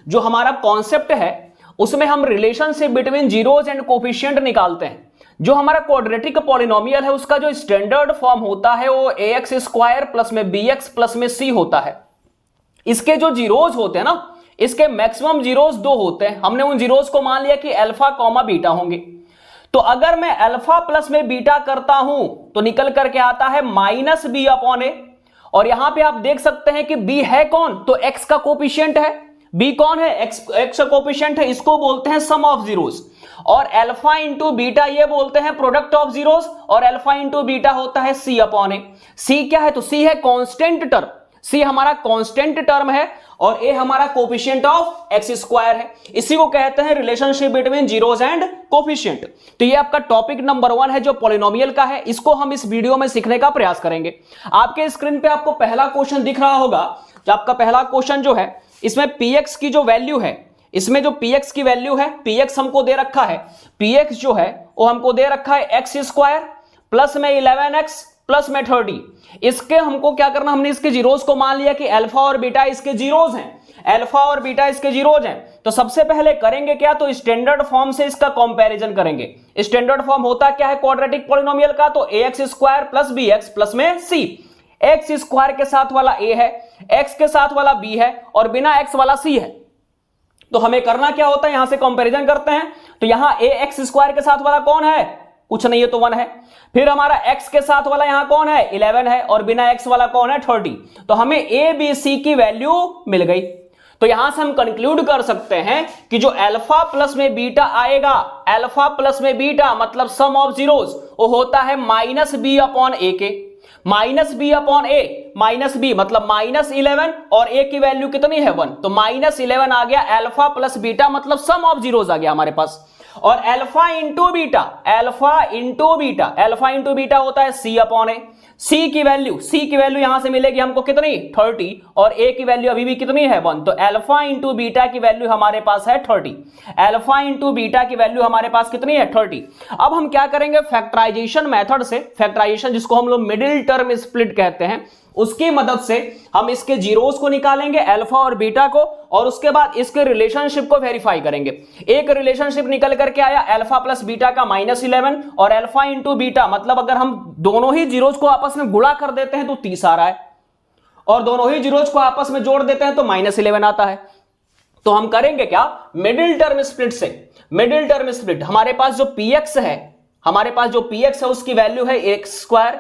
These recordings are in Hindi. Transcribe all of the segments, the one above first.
जो हमारा कॉन्सेप्ट है उसमें हम relationship between zeros and coefficient निकालते हैं। जो हमारा क्वाड्रेटिक पॉलिनोमियल है उसका जो स्टैंडर्ड फॉर्म होता है वो ax स्क्वायर प्लस में bx प्लस में c होता है। इसके जो जीरोज होते हैं ना, इसके मैक्सिमम जीरोज 2 होते हैं। हमने उन जीरोज को मान लिया कि अल्फा कॉमा बीटा होंगे। तो अगर मैं अल्फा प्लस में बीटा करता हूं तो निकल करके आता है माइनस बी अपॉन ए। और यहां पे आप देख सकते हैं कि b है कौन, तो x का कोफिशिएंट है। b कौन है, x का कोफिशिएंट है, इसको बोलते हैं सम ऑफ जीरोज। और अल्फा इंटू बीटा ये बोलते हैं प्रोडक्ट ऑफ जीरोज, और अल्फा इंटू बीटा होता है c अपॉन ए। c क्या है, तो c है कांस्टेंट टर्म, c हमारा कांस्टेंट टर्म है और a हमारा कोफिशिएंट ऑफ x स्क्वायर है। इसी को कहते हैं relationship between zeros and coefficient. तो ये आपका टॉपिक नंबर 1 है जो पॉलिनोमियल का है। इसको हम इस वीडियो में सीखने का प्रयास करेंगे। आपके स्क्रीन पे आपको पहला क्वेश्चन दिख रहा होगा। जो आपका पहला क्वेश्चन जो है इसमें px की जो वैल्यू है, इसमें जो px की वैल्यू है, px हमको दे रखा है, px जो है वो हमको दे रखा है x स्क्वायर प्लस में 11x प्लस में 30। इसके हमको क्या करना, हमने इसके जीरोज को मान लिया कि अल्फा और बीटा इसके जीरोज हैं, अल्फा और बीटा इसके जीरोज हैं। तो सबसे पहले करेंगे क्या, तो स्टैंडर्ड फॉर्म से इसका कंपैरिजन करेंगे। स्टैंडर्ड फॉर्म होता क्या है क्वाड्रेटिक पॉलिनोमियल का, तो ax square plus bx plus में c। x स्क्वायर के साथ वाला a है, x के साथ वाला b है और बिना x वाला c है। तो हमें करना क्या होता है, यहां से कंपैरिजन करते हैं। तो यहां ax स्क्वायर के साथ वाला कौन है, कुछ नहीं है तो 1 है। फिर हमारा x के साथ वाला यहां कौन है, 11 है, और बिना x वाला कौन है, 30। तो हमें a b c की वैल्यू मिल गई। तो यहां से हम कंक्लूड कर सकते हैं कि जो अल्फा प्लस में बीटा आएगा, अल्फा प्लस में बीटा मतलब सम ऑफ जीरोज, वो होता है माइनस बी अपॉन ए के। माइनस बी अपॉन ए, माइनस बी मतलब माइनस 11 और ए की वैल्यू कितनी है 1, तो माइनस 11 आ गया। अल्फा प्लस बीटा मतलब सम ऑफ जीरोज आ गया हमारे पास। और alpha into beta, alpha into beta, alpha into beta होता है सी अपॉन ए। सी की वैल्यू यहां से मिलेगी हमको कितनी 30 और ए की वैल्यू अभी भी कितनी है 1। तो अल्फा इंटू बीटा की वैल्यू हमारे पास है 30। अल्फा इंटू बीटा की वैल्यू हमारे पास कितनी है 30। अब हम क्या करेंगे, फैक्टराइजेशन मेथड से, फैक्टराइजेशन जिसको हम लोग मिडिल टर्म स्प्लिट कहते हैं, उसकी मदद से हम इसके जीरोस को निकालेंगे अल्फा और बीटा को, और उसके बाद इसके रिलेशनशिप को वेरीफाई करेंगे। एक रिलेशनशिप निकल करके आया अल्फा प्लस बीटा का -11 और अल्फा इंटू बीटा मतलब अगर हम दोनों ही जीरोस को आपस में गुणा कर देते हैं तो 30 आ रहा है, और दोनों ही जीरोस को आपस में जोड़ देते हैं तो -11 आता है। तो हम करेंगे क्या, मिडिल टर्म स्प्लिट से, मिडिल टर्म स्प्लिट हमारे पास जो px है, हमारे पास जो px है उसकी वैल्यू है x स्क्वायर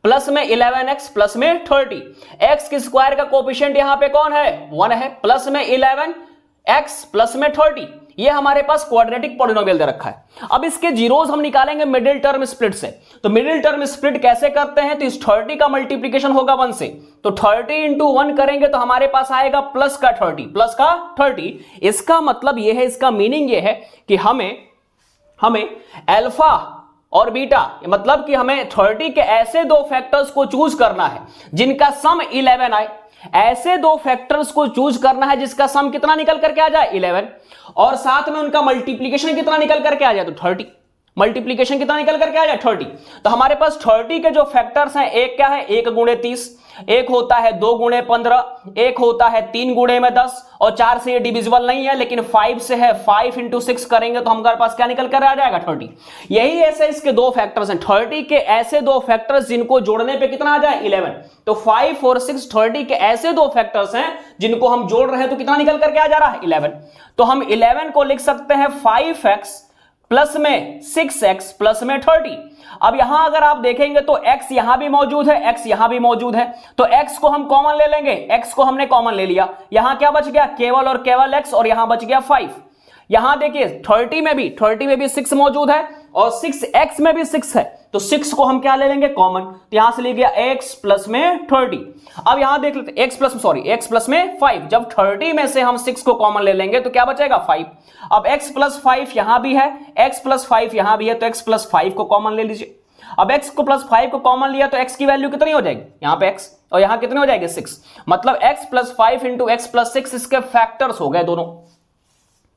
प्लस में 11x प्लस में 30। x के स्क्वायर का कोफिशिएंट यहां पे कौन है 1 है, प्लस में 11x प्लस में 30। ये हमारे पास क्वाड्रेटिक पॉलिनोमियल दे रखा है। अब इसके जीरोस हम निकालेंगे मिडिल टर्म स्प्लिट से। तो मिडिल टर्म स्प्लिट कैसे करते हैं, तो इस 30 का मल्टीप्लीकेशन होगा 1 से, तो 30 इंटू 1 करेंगे तो हमारे पास आएगा प्लस का 30, प्लस का 30। इसका मतलब ये है, इसका मीनिंग ये है कि हमें अल्फा और बीटा मतलब कि हमें 30 के ऐसे दो फैक्टर्स को चूज करना है जिनका सम 11 आए। ऐसे दो फैक्टर्स को चूज करना है जिसका सम कितना निकल करके आ जाए 11, और साथ में उनका मल्टीप्लीकेशन कितना निकल करके आ जाए तो 30। मल्टीप्लीकेशन कितना निकल करके आ जाए 30। तो हमारे पास 30 के जो फैक्टर्स हैं, एक क्या है 1 गुणे 30, एक होता है 2 गुणे 15, एक होता है 3 गुणे में 10, और 4 से ये डिविजिबल नहीं है लेकिन 5 से है। 5 इंटू 6 करेंगे तो हमारे पास क्या निकल कर आ जाएगा 30। यही ऐसे इसके दो फैक्टर्स हैं, 30 के ऐसे दो फैक्टर्स जिनको जोड़ने पे कितना आ जाए 11। तो 5 और 6 30 के ऐसे दो फैक्टर्स हैं जिनको हम जोड़ रहे हैं तो कितना निकल करके आ जा रहा है 11। तो हम 11 को लिख सकते हैं 5x प्लस में 6x प्लस में 30। अब यहां अगर आप देखेंगे तो x यहां भी मौजूद है, x यहां भी मौजूद है, तो x को हम कॉमन ले लेंगे। x को हमने कॉमन ले लिया, यहां क्या बच गया केवल और केवल x, और यहां बच गया 5। यहां देखिए 30 में भी 6 मौजूद है और 6x में भी 6 है, तो 6 को हम क्या ले लेंगे कॉमन, तो यहां से ले गया x प्लस में 30। अब यहां देख लेते x प्लस में 5। जब 30 में से हम 6 को कॉमन ले लेंगे तो क्या बचेगा 5। अब x प्लस 5 यहां भी है, x प्लस 5 यहां भी है, तो x प्लस 5 को कॉमन ले लीजिए। अब x को प्लस 5 को कॉमन लिया तो x की वैल्यू कितनी हो जाएगी, यहां पे x, और यहां कितनी हो जाएगी 6। मतलब x plus 5 into x plus 6 इसके फैक्टर्स हो गए दोनों।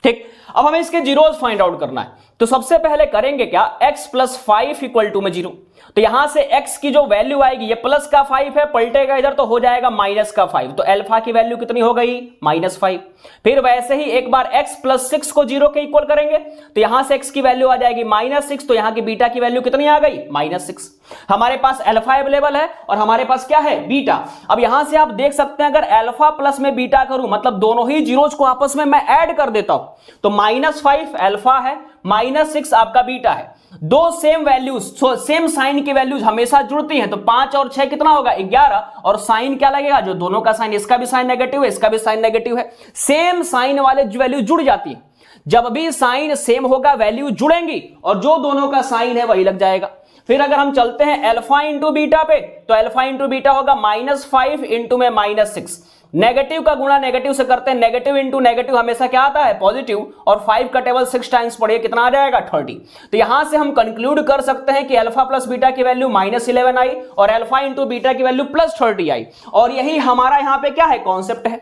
ठीक, अब हमें इसके जीरोस फाइंड आउट करना है। तो सबसे पहले करेंगे क्या, x प्लस 5 इक्वल टू में 0। तो यहां से x की जो वैल्यू आएगी, ये प्लस का 5 है, पलटेगा इधर तो हो जाएगा माइनस का 5। तो अल्फा की वैल्यू कितनी हो गई, -5। फिर वैसे ही एक बार x प्लस 6 को 0 के इक्वल करेंगे, तो यहां से x की वैल्यू आ जाएगी -6। तो यहां की बीटा की वैल्यू कितनी आ गई, -6। हमारे पास अल्फा अवेलेबल है और हमारे पास क्या है, बीटा। अब यहां से आप देख सकते हैं, अगर अल्फा प्लस में बीटा करूं, मतलब दोनों ही जीरोस को आपस में मैं ऐड कर देता हूं, तो -5 अल्फा है, -6 आपका बीटा है। दो सेम वैल्यूज, सेम साइन की वैल्यूज हमेशा जुड़ती हैं। तो 5 और 6 कितना होगा, 11। और साइन क्या लगेगा, जो दोनों का साइन, इसका भी साइन नेगेटिव है, इसका भी साइन नेगेटिव है। सेम साइन वाले वैल्यू जुड़ जाती है। जब भी साइन सेम होगा, वैल्यू जुड़ेंगी और जो दोनों का साइन है वही लग जाएगा। फिर अगर हम चलते हैं अल्फा इंटू बीटा पे, तो अल्फा इंटू बीटा होगा -5 इंटू में -6। नेगेटिव का गुणा नेगेटिव से करते हैं, नेगेटिव इंटू नेगेटिव हमेशा क्या आता है, पॉजिटिव। और 5 का टेबल 6 टाइम्स पढ़िए, कितना आ जाएगा, 30। तो यहां से हम कंक्लूड कर सकते हैं कि अल्फा प्लस बीटा की वैल्यू -11 आई और अल्फा इंटू बीटा की वैल्यू +30 आई। और यही हमारा यहां पे क्या है, कॉन्सेप्ट है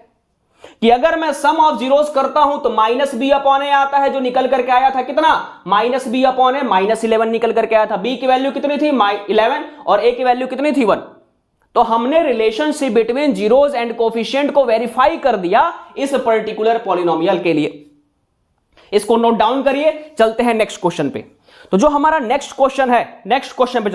कि अगर मैं सम ऑफ जीरोस करता हूं तो -b/a आता है, जो निकल करके आया था कितना, -b/a, -11 निकल करके आया था। b की वैल्यू कितनी थी, 11, और a की वैल्यू कितनी थी, 1। तो हमने relationship between zeros and coefficient को वेरीफाई कर दिया इस पर्टिकुलर पॉलिनोमियल के लिए। इसको नोट डाउन करिए, चलते हैं नेक्स्ट क्वेश्चन पे। तो जो हमारा नेक्स्ट क्वेश्चन है, नेक्स्ट क्वेश्चन पे चलते हैं।